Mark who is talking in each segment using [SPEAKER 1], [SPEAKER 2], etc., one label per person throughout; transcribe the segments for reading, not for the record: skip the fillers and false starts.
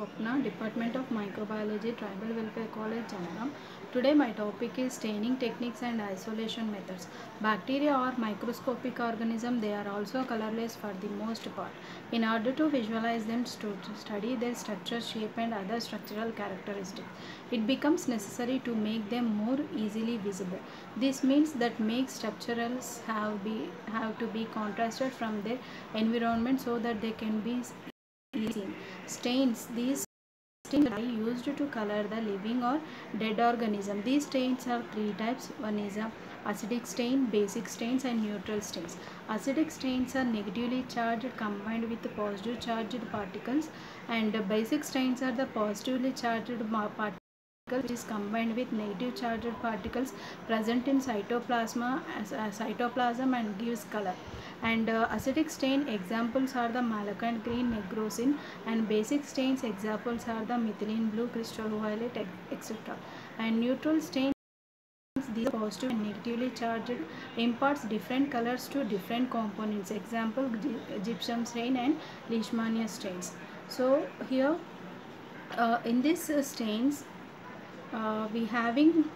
[SPEAKER 1] Swapna, Department of Microbiology, Tribal Welfare College, Janagam. Today my topic is staining techniques and isolation methods. Bacteria are microscopic organisms. They are also colorless for the most part. In order to visualize them, to study their structure, shape and other structural characteristics, it becomes necessary to make them more easily visible. This means that make structurals have to be contrasted from their environment so that they can be seen. Stains. These stains are used to color the living or dead organism. These stains are three types. One is a acidic stain, basic stains and neutral stains. Acidic stains are negatively charged combined with positive charged particles, and basic stains are the positively charged particles which is combined with negative charged particles present in cytoplasm and gives color. And acidic stain examples are the malachite green, negrosin, and basic stains examples are the methylene blue, crystal violet, etc. And neutral stains, these positive and negatively charged, imparts different colors to different components. Example, gypsum stain and leishmania stains. So here in this stains we having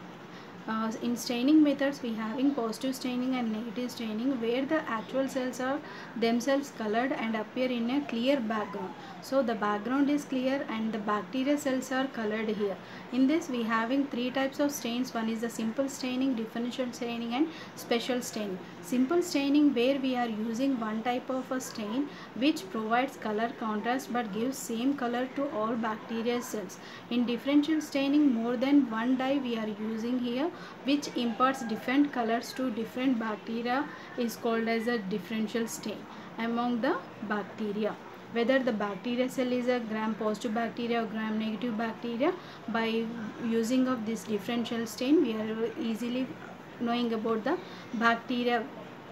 [SPEAKER 1] in staining methods we having positive staining and negative staining, where the actual cells are themselves colored and appear in a clear background. So the background is clear and the bacteria cells are colored here. In this we having three types of stains. One is the simple staining, differential staining and special staining. Simple staining, where we are using one type of a stain which provides color contrast but gives same color to all bacteria cells. In differential staining, more than one dye we are using here which imparts different colors to different bacteria is called as a differential stain among the bacteria. Whether the bacteria cell is a gram positive bacteria or gram negative bacteria, by using of this differential stain we are easily knowing about the bacteria,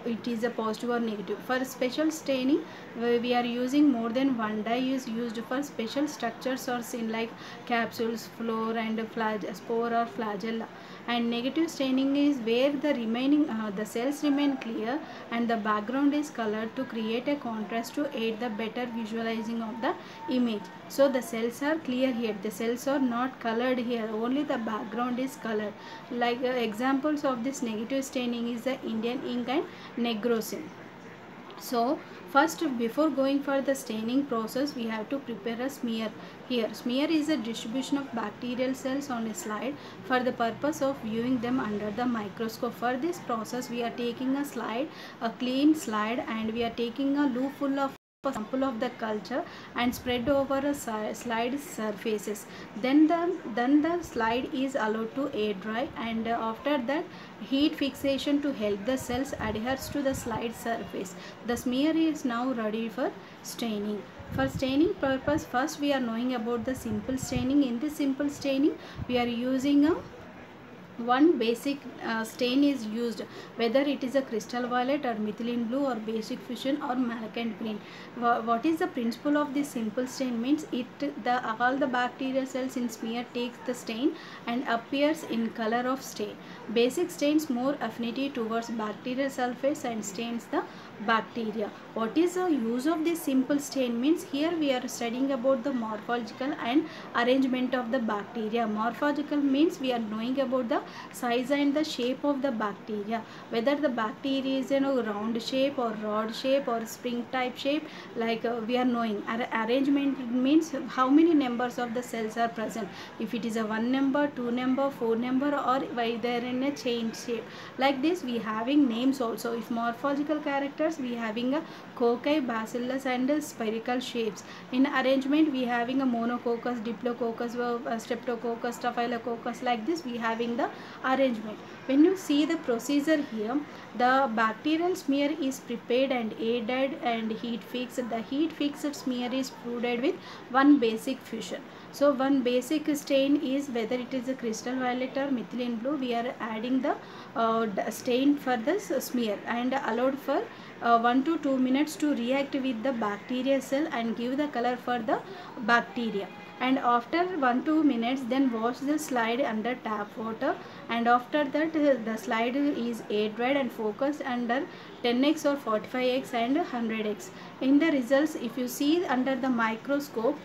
[SPEAKER 1] it is a positive or negative. For special staining we are using more than one dye is used for special structures or sin like capsules, floor and spore or flagella. And negative staining is where the remaining the cells remain clear and the background is colored to create a contrast to aid the better visualizing of the image. So the cells are clear here, the cells are not colored here, only the background is colored. Like examples of this negative staining is the Indian ink and negrosin. So first, before going for the staining process, we have to prepare a smear. Here smear is a distribution of bacterial cells on a slide for the purpose of viewing them under the microscope. For this process we are taking a slide, a clean slide, and we are taking a loop full of a sample of the culture and spread over a slide surfaces. Then the slide is allowed to air dry, and after that heat fixation to help the cells adheres to the slide surface. The smear is now ready for staining. For staining purpose, first we are knowing about the simple staining. In this simple staining we are using a one basic stain is used, whether it is a crystal violet or methylene blue or basic fusion or malachite green. What is the principle of this simple stain means, all the bacterial cells in smear takes the stain and appears in color of stain. Basic stains more affinity towards bacterial surface and stains the bacteria. What is the use of this simple stain means, here we are studying about the morphological and arrangement of the bacteria. Morphological means we are knowing about the size and the shape of the bacteria, whether the bacteria is in a round shape or rod shape or spring type shape, like we are knowing. Arrangement means how many numbers of the cells are present, if it is a 1 number, 2 number, 4 number, or whether in a chain shape. Like this we having names also. If morphological characters, we having a cocci, bacillus and spherical shapes. In arrangement we having a monococcus, diplococcus, streptococcus, staphylococcus. Like this we having the arrangement. When you see the procedure here, the bacterial smear is prepared and aided and heat fixed. The heat fixed smear is provided with one basic fusion. So one basic stain is, whether it is a crystal violet or methylene blue, we are adding the stain for this smear and allowed for 1 to 2 minutes to react with the bacteria cell and give the color for the bacteria. And after 1 to 2 minutes, then wash the slide under tap water, and after that the slide is air dried and focused under 10x or 45x and 100x. In the results, if you see under the microscope,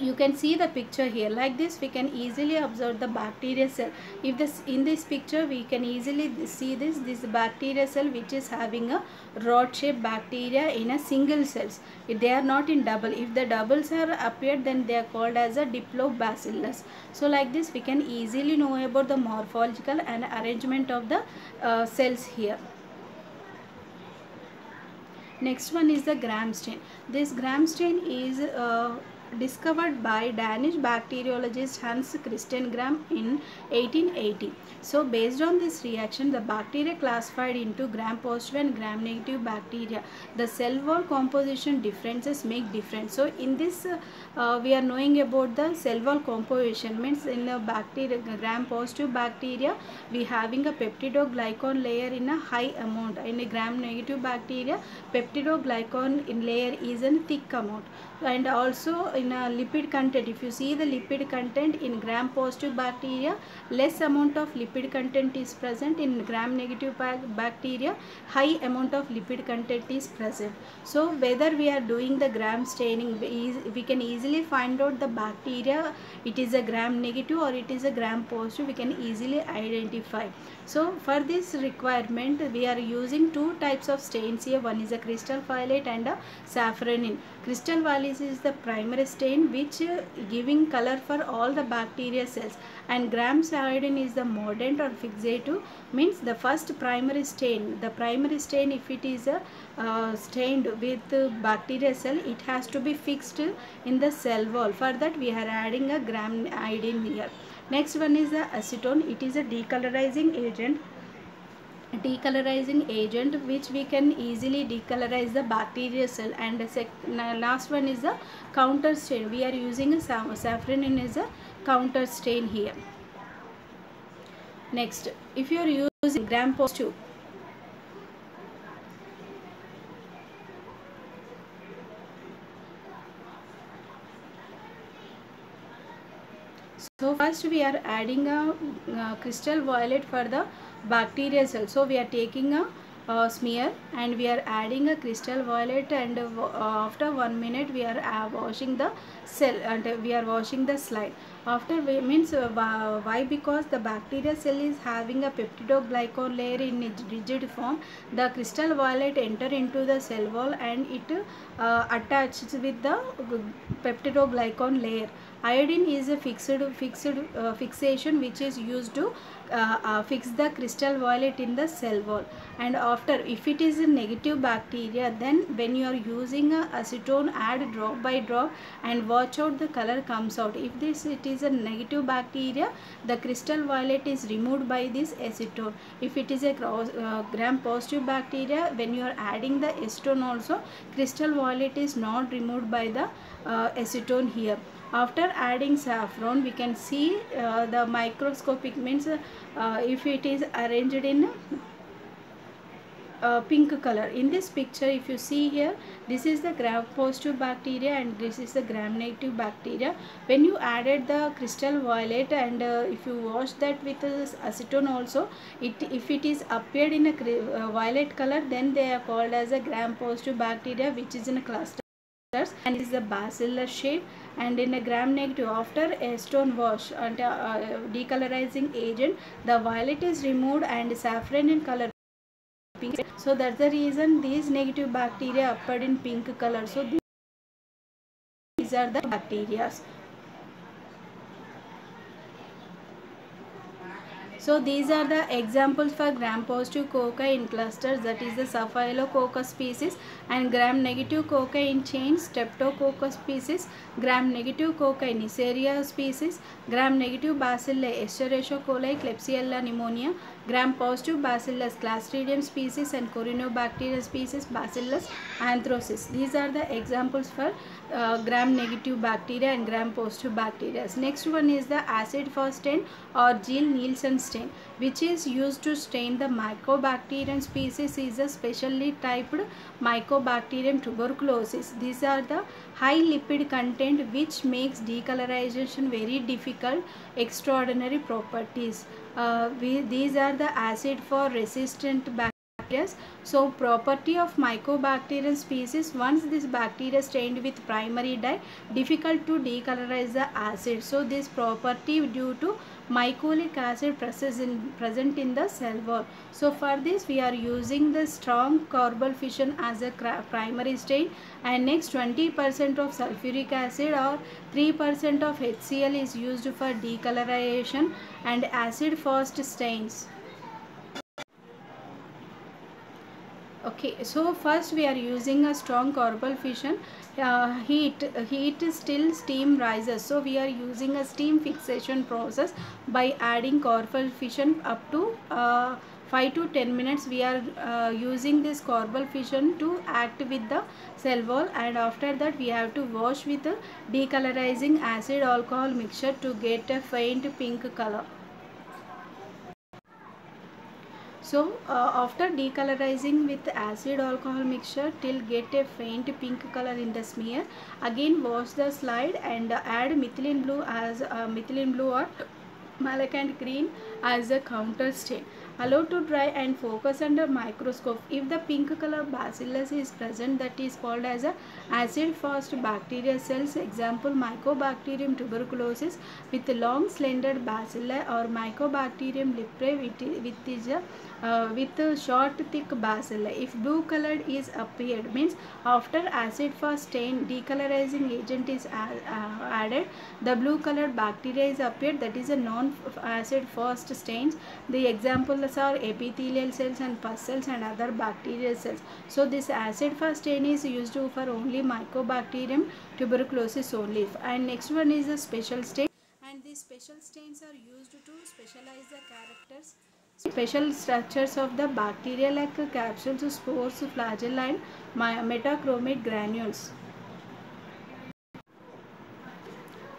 [SPEAKER 1] You can see the picture here. Like this we can easily observe the bacteria cell. If this in this picture we can easily see this bacteria cell which is having a rod shaped bacteria in a single cells. If they are not in double, if the doubles are appeared, then they are called as a diplobacillus. So like this we can easily know about the morphological and arrangement of the cells here. Next one is the Gram stain. This Gram stain is discovered by Danish bacteriologist Hans Christian Gram in 1880. So based on this reaction, the bacteria classified into gram positive and gram negative bacteria. The cell wall composition differences make difference. So in this we are knowing about the cell wall composition. Means in the bacteria, gram positive bacteria, we having a peptidoglycan layer in a high amount. In a gram negative bacteria, peptidoglycan in layer is in thick amount. And also in a lipid content, if you see the lipid content in gram positive bacteria, less amount of lipid content is present. In gram negative bacteria, high amount of lipid content is present. So whether we are doing the gram staining, we can easily find out the bacteria, it is a gram negative or it is a gram positive, we can easily identify. So for this requirement we are using two types of stains here. One is a crystal violet and a safranin. Crystal violet is the primary stain which giving color for all the bacteria cells, and gram iodine is the mordant or fixative, means the first primary stain. The primary stain, if it is stained with bacteria cell, it has to be fixed in the cell wall. For that we are adding a gram iodine here. Next one is the acetone. It is a decolorizing agent which we can easily decolorize the bacterial cell. And last one is the counter stain. We are using a safranin as a counter stain here. Next, if you are using gram positive, so first we are adding a crystal violet for the bacterial cell. So we are taking a smear and we are adding a crystal violet, and after 1 minute we are washing the cell and we are washing the slide. After means why? Because the bacterial cell is having a peptidoglycan layer in its rigid form. The crystal violet enter into the cell wall and it attaches with the peptidoglycan layer. Iodine is a fixation which is used to fix the crystal violet in the cell wall. And after, if it is a negative bacteria, then when you are using a acetone, add drop by drop and watch out the color comes out. If it is a negative bacteria, the crystal violet is removed by this acetone. If it is a gram positive bacteria, when you are adding the acetone also, crystal violet is not removed by the acetone here. After adding saffron, we can see the microscopic, means if it is arranged in pink color. In this picture, if you see here, this is the gram positive bacteria and this is the gram negative bacteria. When you added the crystal violet and if you wash that with acetone also, if it is appeared in a violet color, then they are called as a gram positive bacteria which is in a cluster and is the bacillus shape. And in a gram negative, after a stone wash and decolorizing agent, the violet is removed and saffron in color pink. So that's the reason these negative bacteria appeared in pink color. So these are the bacteria. So these are the examples for gram positive cocci in clusters, that is the Staphylococcus species, and gram negative cocci in chains, Streptococcus species, gram negative cocci Neisseria species, gram negative bacilli Escherichia coli, Klebsiella pneumonia, gram positive bacillus Clostridium species, and Corynebacterium species, Bacillus anthracis. These are the examples for gram negative bacteria and gram positive bacteria. Next one is the acid fast stain or Gill-Nielsen stain, which is used to stain the Mycobacterium species, is a specially typed Mycobacterium tuberculosis. These are the high lipid content which makes decolorization very difficult, extraordinary properties. These are the acid for resistant bacteria bacteria. So property of mycobacterium species, once this bacteria stained with primary dye, difficult to decolorize the acid. So this property due to mycolic acid present in the cell wall. So for this we are using the strong carbonyl fission as a primary stain, and next 20% of sulfuric acid or 3% of HCl is used for decolorization and acid fast stains. Okay, so first we are using a strong carbonyl fission. Heat still steam rises, so we are using a steam fixation process by adding carbonyl fission up to 5 to 10 minutes. We are using this carbonyl fission to act with the cell wall, and after that we have to wash with a decolorizing acid alcohol mixture to get a faint pink color. So after decolorizing with acid alcohol mixture till get a faint pink color in the smear, again wash the slide and add methylene blue as methylene blue or malachite green as a counter stain. Allow to dry and focus under microscope. If the pink color bacillus is present, that is called as a acid fast bacteria cells. Example, Mycobacterium tuberculosis with long slender bacilli, or Mycobacterium leprae with short thick bacilli. If blue colored is appeared, means after acid fast stain decolorizing agent is added, the blue colored bacteria is appeared, that is a non-acid fast stains. The examples are epithelial cells and pus cells and other bacterial cells. So this acid fast stain is used for only Mycobacterium tuberculosis only. And next one is a special stain, and these special stains are used to specialize the characters, special structures of the bacteria like capsules, spores, flagella and metachromate granules.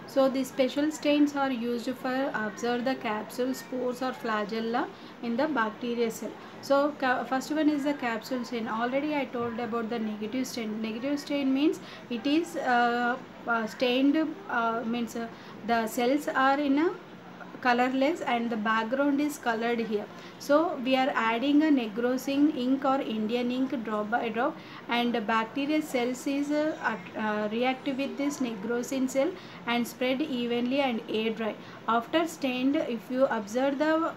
[SPEAKER 1] So these special stains are used for observe the capsule, spores or flagella in the bacterial cell. So first one is the capsule stain. Already I told about the negative stain. Negative stain means it is stained, means the cells are in a colorless and the background is colored here. So we are adding a negrosine ink or Indian ink drop by drop, and the bacterial cells is react with this negrosine cell and spread evenly and air dry. After stained, if you observe the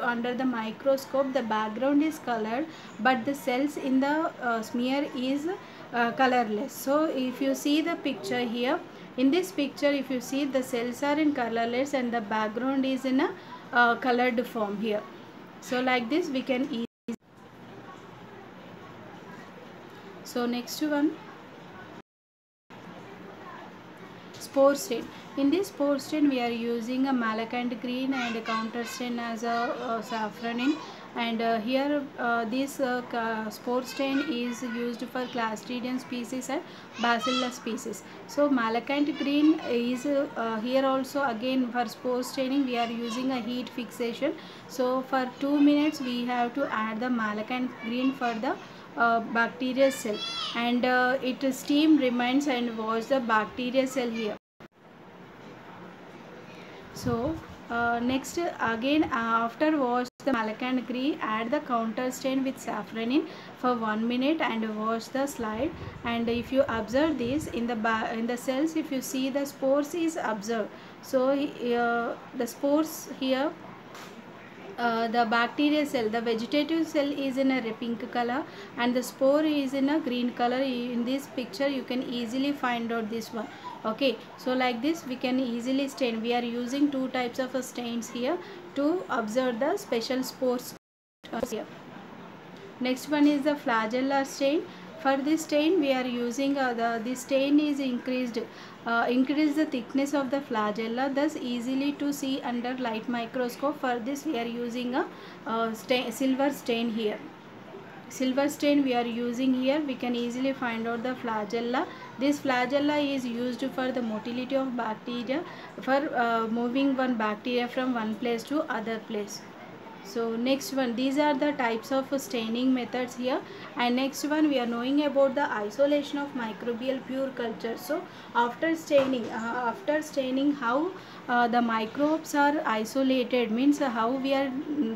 [SPEAKER 1] under the microscope, the background is colored but the cells in the smear is colorless. So if you see the picture here, in this picture if you see, the cells are in colorless and the background is in a colored form here. So like this we can easily. So next one, spore stain. In this spore stain we are using a malachite green and a counter stain as a safranin, and here this spore stain is used for Clostridium species and Bacillus species. So malachite green is here also again for spore staining we are using a heat fixation. So for 2 minutes we have to add the malachite green for the bacterial cell, and it steam remains and wash the bacterial cell here. So next again after wash the malachite green, add the counter stain with safranin for 1 minute and wash the slide. And if you observe this in the cells, if you see the spores is observed. So the spores here, the bacterial cell, the vegetative cell is in a pink color and the spore is in a green color. In this picture you can easily find out this one. Okay, so like this we can easily stain. We are using two types of stains here to observe the special spores here. Next one is the flagella stain. For this stain we are using this stain is increase the thickness of the flagella, thus easily to see under light microscope. For this we are using a silver stain here. Silver stain we are using here, we can easily find out the flagella. This flagella is used for the motility of bacteria, for moving one bacteria from one place to other place. So next one, these are the types of staining methods here. And next one we are knowing about the isolation of microbial pure culture. So after staining how the microbes are isolated, means how we are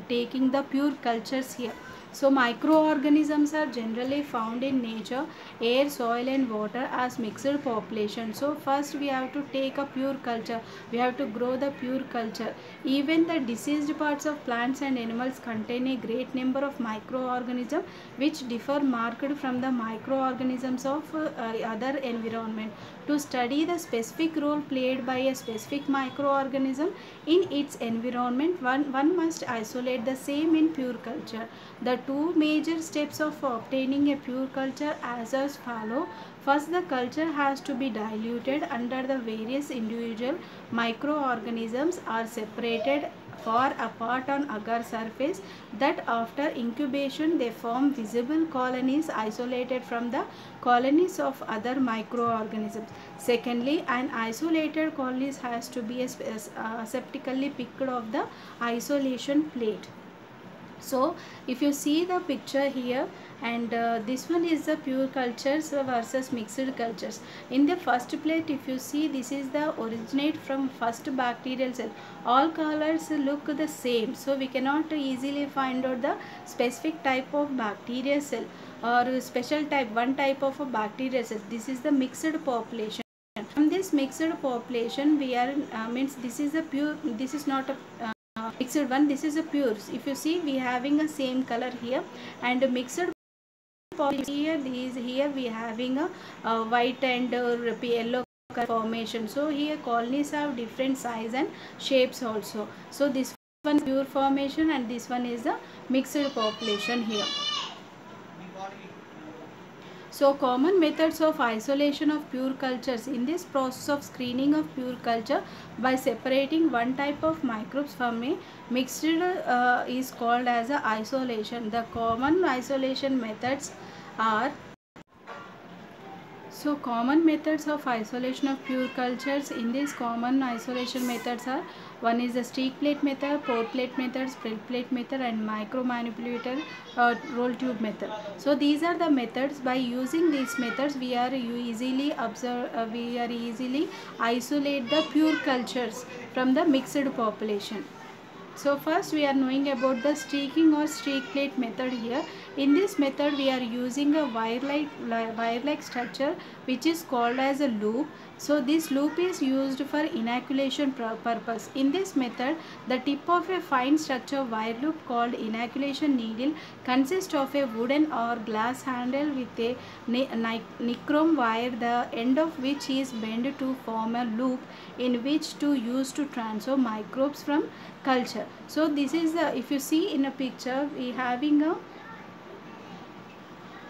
[SPEAKER 1] taking the pure cultures here. So microorganisms are generally found in nature, air, soil and water as mixed population. So first we have to take a pure culture. We have to grow the pure culture. Even the diseased parts of plants and animals contain a great number of microorganisms which differ marked from the microorganisms of other environment. To study the specific role played by a specific microorganism in its environment, one must isolate the same in pure culture. The two major steps of obtaining a pure culture as follow. First, the culture has to be diluted under the various individual microorganisms are separated far apart on agar surface, that after incubation they form visible colonies isolated from the colonies of other microorganisms. Secondly, an isolated colony has to be aseptically picked off the isolation plate. So if you see the picture here, and this one is the pure cultures versus mixed cultures. In the first plate, if you see, this is the originate from first bacterial cell. All colors look the same, so we cannot easily find out the specific type of bacterial cell or special type, one type of a bacterial cell. This is the mixed population. From this mixed population we are means this is a pure, this is not a mixed one, this is a pure. If you see, we having a same color here, and mixed here, here we having a white and yellow formation. So here colonies have different size and shapes also. So this one is pure formation and this one is the mixed population here. So common methods of isolation of pure cultures. In this process of screening of pure culture by separating one type of microbes from a mixed is called as a isolation. The common isolation methods are, so common methods of isolation of pure cultures. In these common isolation methods are, one is the streak plate method, pour plate method, spread plate method and micro manipulator roll tube method. So these are the methods. By using these methods we are easily observe, we are easily isolate the pure cultures from the mixed population. So first we are knowing about the streaking or streak plate method here. In this method we are using a wire-like structure which is called as a loop. So this loop is used for inoculation purpose. In this method, the tip of a fine structure wire loop called inoculation needle consists of a wooden or glass handle with a nichrome wire, the end of which is bent to form a loop in which to use to transfer microbes from culture. So this is the, if you see in a picture, we having a,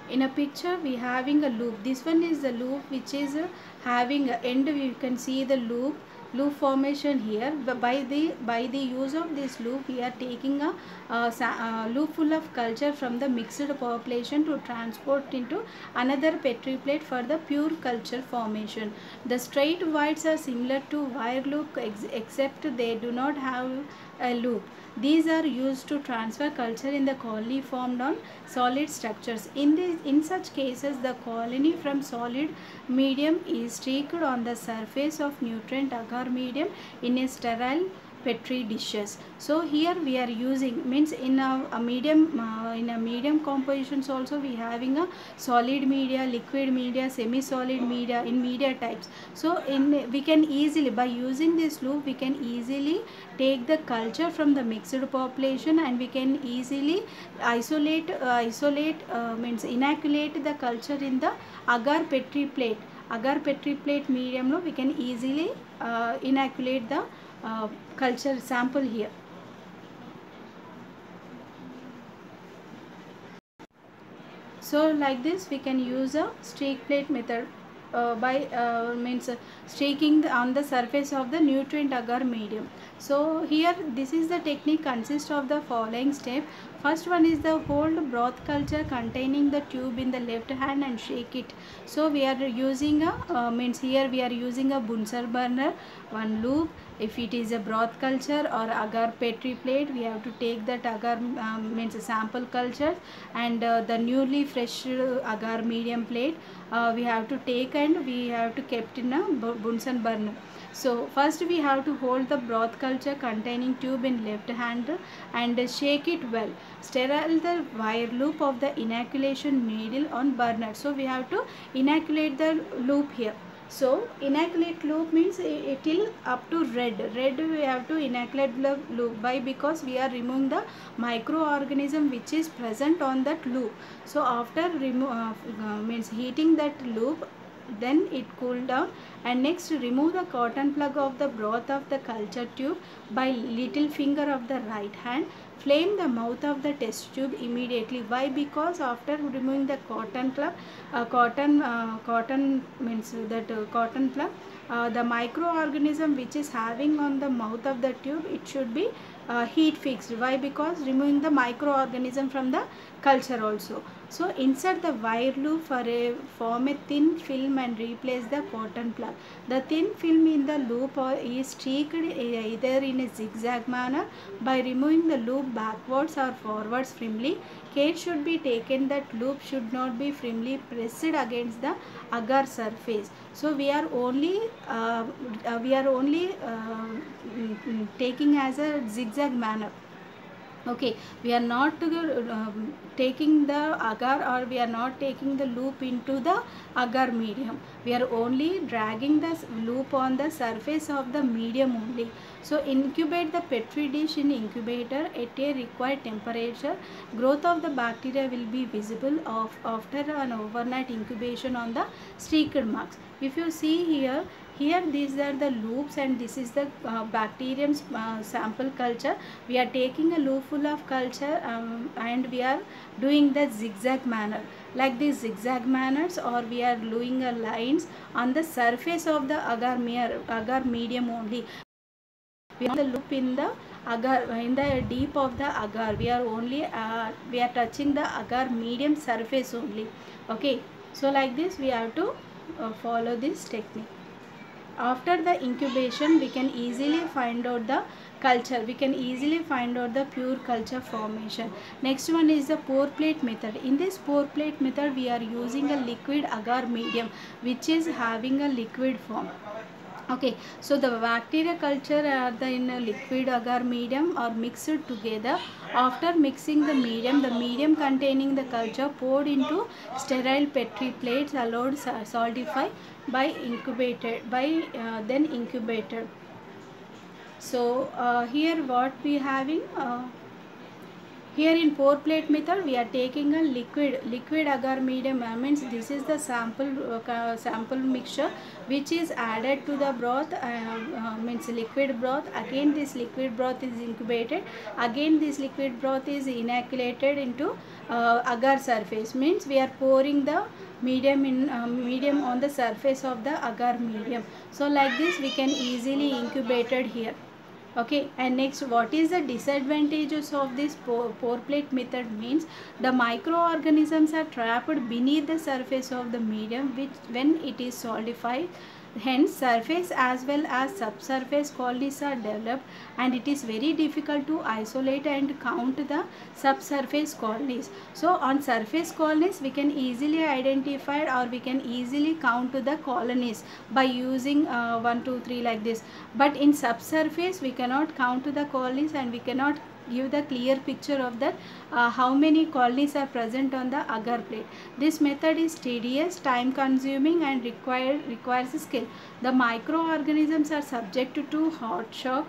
[SPEAKER 1] in a picture we having a loop. This one is the loop which is having a end. You can see the loop formation here. By the use of this loop we are taking a loop full of culture from the mixed population to transport into another petri plate for the pure culture formation. The straight wires are similar to wire loop except they do not have a loop. These are used to transfer culture in the colony formed on solid structures. In such cases, the colony from solid medium is streaked on the surface of nutrient agar medium in a sterile petri dishes. So here we are using, means in a medium compositions also we having a solid media, liquid media, semi solid media in media types. So we can easily, by using this loop we can easily take the culture from the mixed population and we can easily isolate means inoculate the culture in the agar petri plate. Agar petri plate medium we can easily inoculate the culture sample here. So like this we can use a streak plate method by means streaking on the surface of the nutrient agar medium. So here this is the technique consists of the following step. First one is the hold broth culture containing the tube in the left hand and shake it. So we are using a means here we are using a Bunsen burner, one loop. If it is a broth culture or agar petri plate, we have to take that agar means a sample culture, and the newly fresh agar medium plate we have to take and we have to kept in a Bunsen burner. So first we have to hold the broth culture containing tube in left hand and shake it well. Sterile the wire loop of the inoculation needle on burner. So we have to inoculate the loop here. So inoculate loop means it will up to red. Red we have to inoculate the loop. Why? Because we are removing the microorganism which is present on that loop. So after means heating that loop, then it cool down, and next remove the cotton plug of the broth of the culture tube by little finger of the right hand. Flame the mouth of the test tube immediately. Why? Because after removing the cotton plug, cotton means that cotton plug, the microorganism which is having on the mouth of the tube, it should be heat fixed. Why? Because removing the microorganism from the culture also. So insert the wire loop form a thin film and replace the cotton plug. The thin film in the loop is streaked either in a zigzag manner by removing the loop backwards or forwards firmly. Care should be taken that loop should not be firmly pressed against the agar surface. So we are only taking as a zigzag manner. Okay, we are not taking the agar, or we are not taking the loop into the agar medium. We are only dragging the loop on the surface of the medium only. So incubate the petri dish in incubator at a required temperature. Growth of the bacteria will be visible after an overnight incubation on the streaked marks. If you see here, these are the loops, and this is the bacterium sample culture. We are taking a loop full of culture, and we are doing the zigzag manner, like these zigzag manners, or we are doing lines on the surface of the agar medium only. We are the loop in the agar, in the deep of the agar. We are only we are touching the agar medium surface only. Okay, so like this we have to follow this technique. After the incubation, we can easily find out the culture. We can easily find out the pure culture formation. Next one is the pour plate method. In this pour plate method, we are using a liquid agar medium which is having a liquid form. Okay, so the bacteria culture are in a liquid agar medium or mixed together. After mixing the medium containing the culture poured into sterile petri plates, allowed solidify by then incubated. So here what we having, here in pour plate method we are taking a liquid agar medium, means this is the sample mixture which is added to the broth, means liquid broth. Again this liquid broth is incubated, again this liquid broth is inoculated into agar surface, means we are pouring the medium on the surface of the agar medium. So like this we can easily incubated here. Okay, and next, what is the disadvantages of this pour plate method? Means the microorganisms are trapped beneath the surface of the medium which when it is solidified. Hence surface as well as subsurface colonies are developed, and it is very difficult to isolate and count the subsurface colonies. So on surface colonies we can easily identify, or we can easily count the colonies by using 1 2 3 like this. But in subsurface we cannot count the colonies, and we cannot give the clear picture of that how many colonies are present on the agar plate. This method is tedious, time consuming, and requires skill. The microorganisms are subject to hot shock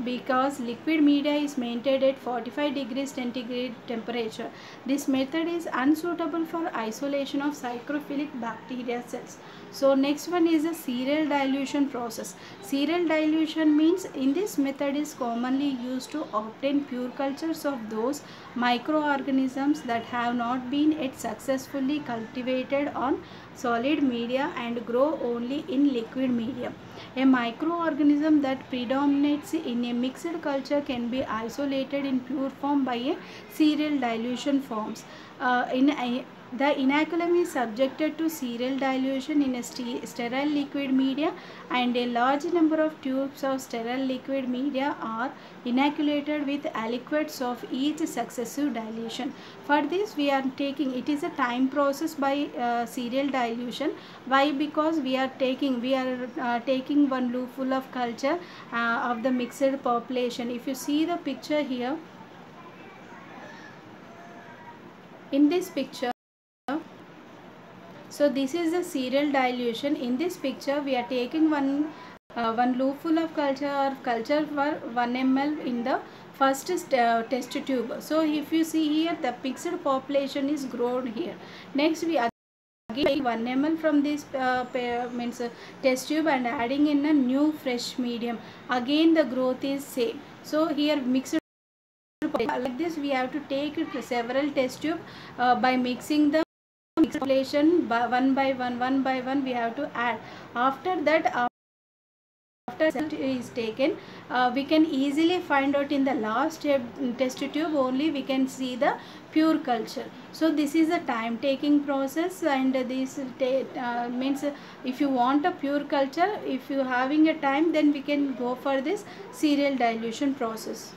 [SPEAKER 1] because liquid media is maintained at 45 degrees centigrade temperature. This method is unsuitable for isolation of psychrophilic bacteria cells. So next one is the serial dilution process. Serial dilution means in this method is commonly used to obtain pure cultures of those microorganisms that have not been yet successfully cultivated on solid media and grow only in liquid medium. A microorganism that predominates in a mixed culture can be isolated in pure form by a serial dilution forms. The inoculum is subjected to serial dilution in a sterile liquid media, and a large number of tubes of sterile liquid media are inoculated with aliquots of each successive dilution. For this we are taking, it is a time process by serial dilution. Why? Because we are taking one loop full of culture of the mixed population. If you see the picture here, in this picture, so this is the serial dilution. In this picture we are taking one loop full of culture for 1 ml in the first test tube. So if you see here, the mixed population is grown here. Next we again 1 ml from this test tube and adding in a new fresh medium. Again the growth is same. So here mixed like this we have to take several test tube by mixing the population by one by one we have to add. After that, after result is taken, we can easily find out in the last test tube only we can see the pure culture. So this is a time taking process, and this means if you want a pure culture, if you having a time, then we can go for this serial dilution process.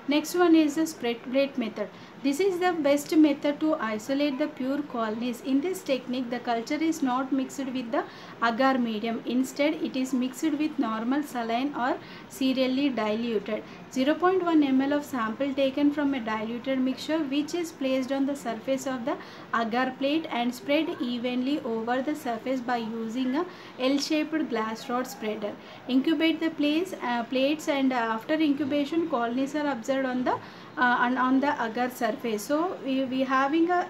[SPEAKER 1] Next one is the spread plate method. This is the best method to isolate the pure colonies. In this technique, the culture is not mixed with the agar medium. Instead, it is mixed with normal saline or serially diluted. 0.1 ml of sample taken from a diluted mixture, which is placed on the surface of the agar plate and spread evenly over the surface by using a L-shaped glass rod spreader. Incubate the plates, and after incubation, colonies are observed on the agar surface. So we having a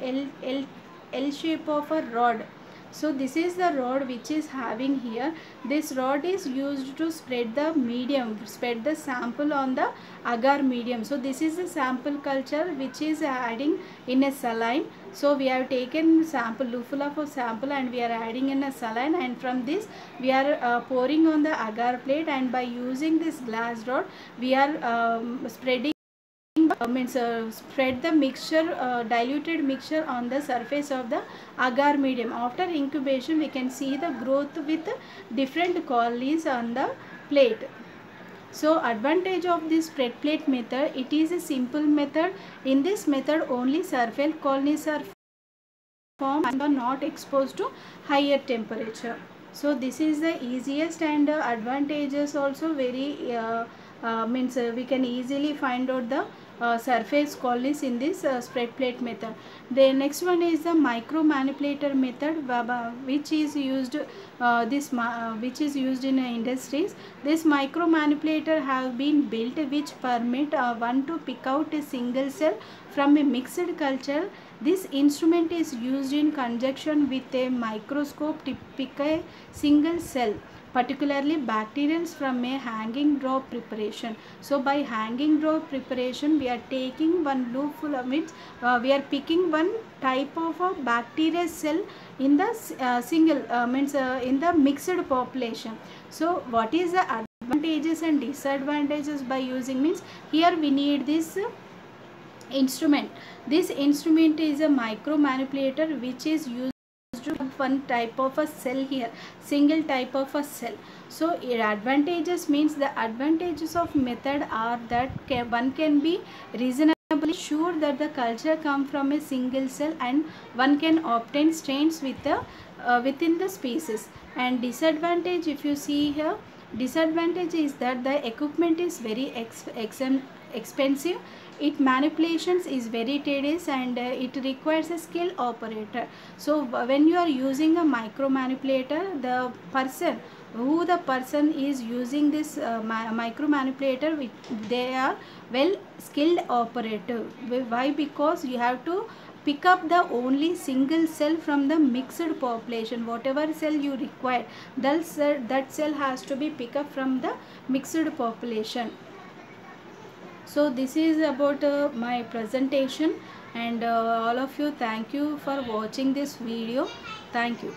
[SPEAKER 1] L shape of a rod. So this is the rod which is having here. This rod is used to spread the sample on the agar medium. So this is the sample culture which is adding in a saline. So we have taken sample, loop full of a sample, and we are adding in a saline, and from this we are pouring on the agar plate, and by using this glass rod we are spreading spread the mixture, diluted mixture on the surface of the agar medium. After incubation we can see the growth with different colonies on the plate. So advantage of this spread plate method, it is a simple method. In this method only surface colonies are formed and are not exposed to higher temperature. So this is the easiest, and advantages also very we can easily find out the surface colonies in this spread plate method. The next one is the micro manipulator method, which is used which is used in industries. This micro manipulator have been built which permit one to pick out a single cell from a mixed culture. This instrument is used in conjunction with a microscope to pick a single cell, particularly bacterials, from a hanging drop preparation. So by hanging drop preparation we are taking one loop full of it, we are picking one type of a bacterial cell in the in the mixed population. So what is the advantages and disadvantages by using means, here we need this instrument. This instrument is a micro manipulator which is used to one type of a cell here, single type of a cell. So advantages means, the advantages of method are that one can be reasonably sure that the culture come from a single cell, and one can obtain strains with the within the species. And disadvantage, if you see here, disadvantage is that the equipment is very expensive. It manipulations is very tedious, and it requires a skilled operator. So when you are using a micro manipulator, the person is using this micro manipulator, they are well skilled operator. Why? Because you have to pick up the only single cell from the mixed population. Whatever cell you require, that cell has to be picked up from the mixed population. So this is about my presentation, and all of you, thank you for watching this video. Thank you.